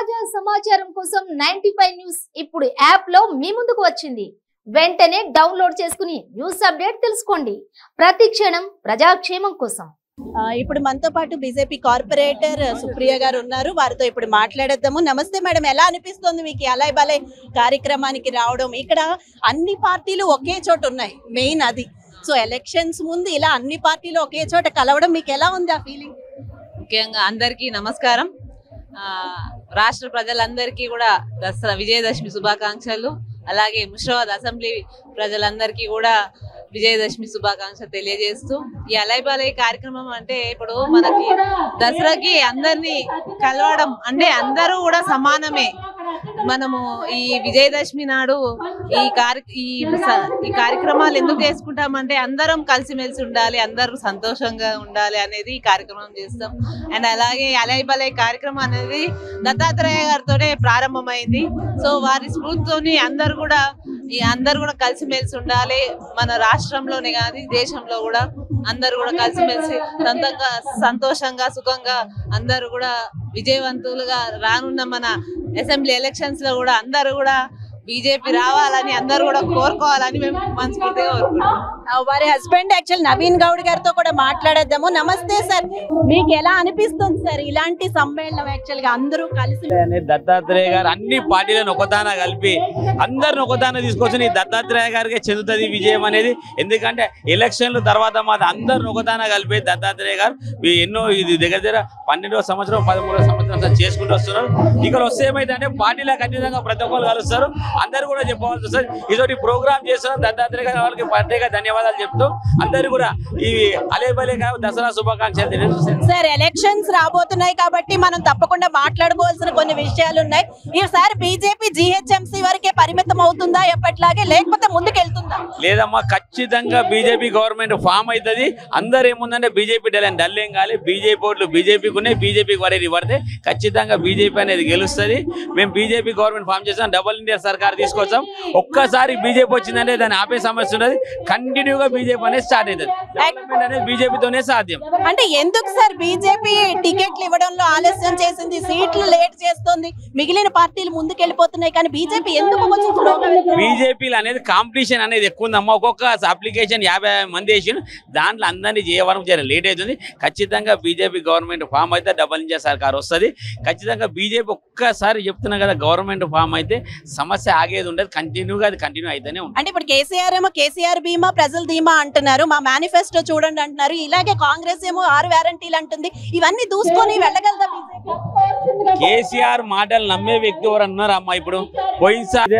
తాజా సమాచారం కోసం 95 న్యూస్ ఇప్పుడు యాప్ లో మీ ముందుకు వచ్చింది. వెంటనే డౌన్లోడ్ చేసుకుని న్యూస్ అప్డేట్ తెలుసుకోండి. ప్రతి క్షణం ప్రజాక్షేమం కోసం. ఇప్పుడు మనతో పాటు బీజేపీ కార్పొరేటర్ సుప్రియ గారు ఉన్నారు. వారితో ఇప్పుడు మాట్లాడేద్దాము. నమస్తే మేడం, ఎలా అనిపిస్తుంది మీకు అలయ్ బలయ్ కార్యక్రమానికి రావడం? ఇక్కడ అన్ని పార్టీలు ఒకే చోట ఉన్నాయి, మెయిన్ అది. సో ఎలక్షన్స్ ముందు ఇలా అన్ని పార్టీలు ఒకే చోట కలవడం మీకు ఎలా ఉంది ఆ ఫీలింగ్? ముఖ్యంగా అందరికీ నమస్కారం. రాష్ట్ర ప్రజలందరికీ కూడా దసరా విజయదశమి శుభాకాంక్షలు. అలాగే ముషిరాబాద్ అసెంబ్లీ ప్రజలందరికీ కూడా విజయదశమి శుభాకాంక్షలు తెలియజేస్తూ, ఈ అలయ్ బలయ్ కార్యక్రమం అంటే ఇప్పుడు మనకి దసరాకి అందరినీ కలవడం అంటే అందరూ కూడా సమానమే. మనము ఈ విజయదశమి నాడు ఈ కార్యక్రమాలు ఎందుకు చేసుకుంటామంటే అందరం కలిసిమెలిసి ఉండాలి, అందరూ సంతోషంగా ఉండాలి అనేది ఈ కార్యక్రమం చేస్తాం. అండ్ అలాగే అలయ్ బలయ్ కార్యక్రమం అనేది దత్తాత్రేయ గారితోనే ప్రారంభమైంది. సో వారి స్ఫూర్తితోని అందరూ కూడా కలిసిమెలిసి ఉండాలి. మన రాష్ట్రంలోనే కాదు, దేశంలో కూడా అందరూ కూడా కలిసిమెలిసి సంతోషంగా సుఖంగా అందరూ కూడా విజయవంతులుగా రానున్న మన అసెంబ్లీ ఎలక్షన్స్ లో కూడా అందరూ కూడా బీజేపీ రావాలని అందరూ కూడా కోరుకోవాలని మేము మనస్ఫూర్తిగా కోరుకుంటున్నాం. వారి హస్బెండ్ యాక్చువల్ నవీన్ గౌడ్ గారితో కూడా మాట్లాడేద్దాము. నమస్తే సార్, మీకు ఎలా అనిపిస్తుంది సార్ ఇలాంటి సమ్మేళనం? యాక్చువల్ గా అందరూ కలిసి దత్తాత్రేయ గారు అన్ని పార్టీలను ఒకదాన కలిపి అందరిని ఒకదాన తీసుకొచ్చి దత్తాత్రేయ గారికి చెందుతుంది విజయం అనేది. ఎందుకంటే ఎలక్షన్ల తర్వాత మాది అందరిని ఒకదాన కలిపి దత్తాత్రేయ గారు ఎన్నో ఇది దగ్గర 12వ సంవత్సరం 13వ సంవత్సరం చేసుకుంటూ వస్తున్నారు. ఇక్కడ వస్తే ఏమైతే అంటే పార్టీలకు ఖచ్చితంగా ప్రతి ఒక్కరు కలుస్తారు, అందరు కూడా చెప్పవలసి వస్తుంది. ఇదొకటి ప్రోగ్రామ్ చేస్తున్నారు దత్తాత్రేయ గారి వాళ్ళకి ప్రత్యేక ధన్యవాదాలు చెప్తూ అందరూ కూడా ఈ అలయ్ బలయ్ దసరా శుభాకాంక్షలు తెలియజేస్తారు. సార్ ఎలక్షన్స్ రాబోతున్నాయి కాబట్టి మనం తప్పకుండా మాట్లాడుకోవాల్సిన కొన్ని విషయాలు ఉన్నాయి. ఈసారి బీజేపీ జీహెచ్ఎంసీ వరకే పరిమితం అవుతుందా ఎప్పటిలాగే, లేకపోతే ముందుకెళ్తుందా? లేదమ్మా, ఖచ్చితంగా బీజేపీ గవర్నమెంట్ ఫామ్ అవుతుంది. అందరు ఏముందంటే బీజేపీ డల్ ఏం కాదు, బీజేపీ ఓట్లు బీజేపీకి ఉన్నాయి, బీజేపీకి వరేది పడితే ఖచ్చితంగా బీజేపీ అనేది గెలుస్తుంది. మేము బీజేపీ గవర్నమెంట్ ఫామ్ చేసాం, డబుల్ ఇండియా సర్కార్ తీసుకొచ్చాం. ఒక్కసారి బీజేపీ వచ్చిందంటే దాన్ని ఆపే సమస్య ఉన్నది. కంటిన్యూగా బీజేపీ అనేది స్టార్ట్ అవుతుంది. డెవలప్మెంట్ అనేది బీజేపీతోనే సాధ్యం. అంటే ఎందుకు సార్ బీజేపీ టికెట్లు ఇవ్వడంలో ఆలస్యం చేసింది, సీట్లు లేట్ చేస్తుంది, మిగిలిన పార్టీలు ముందుకెళ్ళిపోతున్నాయి, కానీ బీజేపీ ఎందుకు కొంచెం స్లోగా వెళ్తుంది? బీజేపీలో అనేది కాంపిటీషన్ అనేది ఎక్కువ ఉందమ్మా. ఒక్కొక్క అప్లికేషన్ 50 మంది వేసిన దాంట్లో అందరినీ చేయవరం లేట్ అవుతుంది. ఖచ్చితంగా బీజేపీ గవర్నమెంట్ ఫామ్ అయితే డబుల్ ఇండియా సర్కార్ వస్తుంది. ఖచ్చితంగా బీజేపీ ఒక్కసారి చెప్తున్నా కదా, గవర్నమెంట్ ఫామ్ అయితే సమస్య ఆగేది ఉండదు, కంటిన్యూగా అది కంటిన్యూ అయితేనే ఉంటుంది. అంటే ఇప్పుడు కేసీఆర్ ఏమో కేసీఆర్ బీమా ప్రజల ధీమా అంటున్నారు, మా మేనిఫెస్టో చూడండి అంటున్నారు, ఇలాగే కాంగ్రెస్ ఏమో 6 గ్యారంటీలు అంటుంది. ఇవన్నీ దూసుకొని వెళ్ళగలదా బీజేపీ? కేసీఆర్ మాటలు నమ్మే వ్యక్తి ఎవరు అన్నారు అమ్మా? ఇప్పుడు పోయినసారి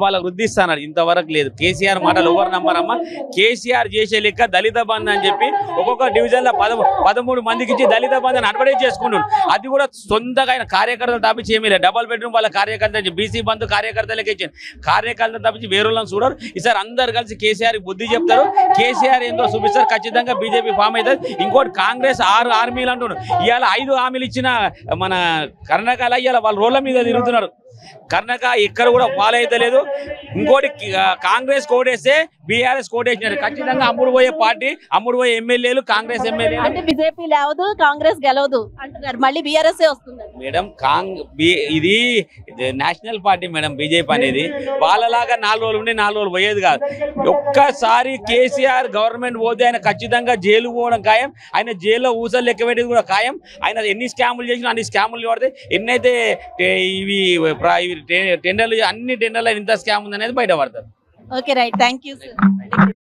వాళ్ళకు వృద్ధిస్తున్నారు, ఇంతవరకు లేదు. కేసీఆర్ మాటలు ఎవరు నమ్మరమ్మా? కేసీఆర్ చేసే లెక్క దళిత బంధు అని చెప్పి ఒక్కొక్క డివిజన్ లో 13 మందికి ఇచ్చి దళిత బంధుని అడ్వర్టైజ్ చేసుకుంటున్నాడు. అది కూడా సొంతగా ఆయన కార్యకర్తలు తప్పించి ఏమీ లేదు. డబుల్ బెడ్రూమ్ వాళ్ళ కార్యకర్త బీసీ బంధు కార్యకర్తలకు ఇచ్చింది. కార్యకర్తలు తప్పించి వేరేళ్ళని చూడరు. ఈసారి అందరు కలిసి కేసీఆర్ బుద్ధి చెప్తారు. కేసీఆర్ ఏందో చూపిస్తారు. ఖచ్చితంగా బీజేపీ ఫామ్ అవుతుంది. ఇంకోటి కాంగ్రెస్ 6 హామీలు అంటున్నారు. ఇవాళ 5 హామీలు ఇచ్చిన మన కర్ణాటకలో ఇవాళ వాళ్ళ రోడ్ల మీద తిరుగుతున్నారు. కర్ణాటక ఎక్కడ కూడా ఫాలో అయితే లేదు. ఇంకోటి కాంగ్రెస్ కోటేస్తే బీఆర్ఎస్ కోటేసినారు. ఖచ్చితంగా అమ్ముడు పోయే పార్టీ, అమ్ముడు పోయే ఎమ్మెల్యేలు కాంగ్రెస్ ఎమ్మెల్యేలు. అంటే బీజేపీ లేవదు, కాంగ్రెస్ గెలవదు అంటున్నారు, మళ్ళీ బీఆర్ఎస్ వస్తుంది మేడం. ఇది నేషనల్ పార్టీ మేడం బీజేపీ అనేది. వాళ్ళలాగా 4 రోజులు ఉండి 4 రోజులు పోయేది కాదు. ఒక్కసారి కేసీఆర్ గవర్నమెంట్ పోతే ఆయన ఖచ్చితంగా జైలు పోవడం ఖాయం. ఆయన జైల్లో ఊసలు లెక్క పెట్టేది కూడా ఖాయం. ఆయన ఎన్ని స్కాములు చేసినా అన్ని స్కాములు పడతాయి. ఎన్నైతే ఇవి టెండర్లు అన్ని టెండర్లు ఇంత స్కామ్ ఉంది అనేది బయట పడతారు. Okay right, thank you sir.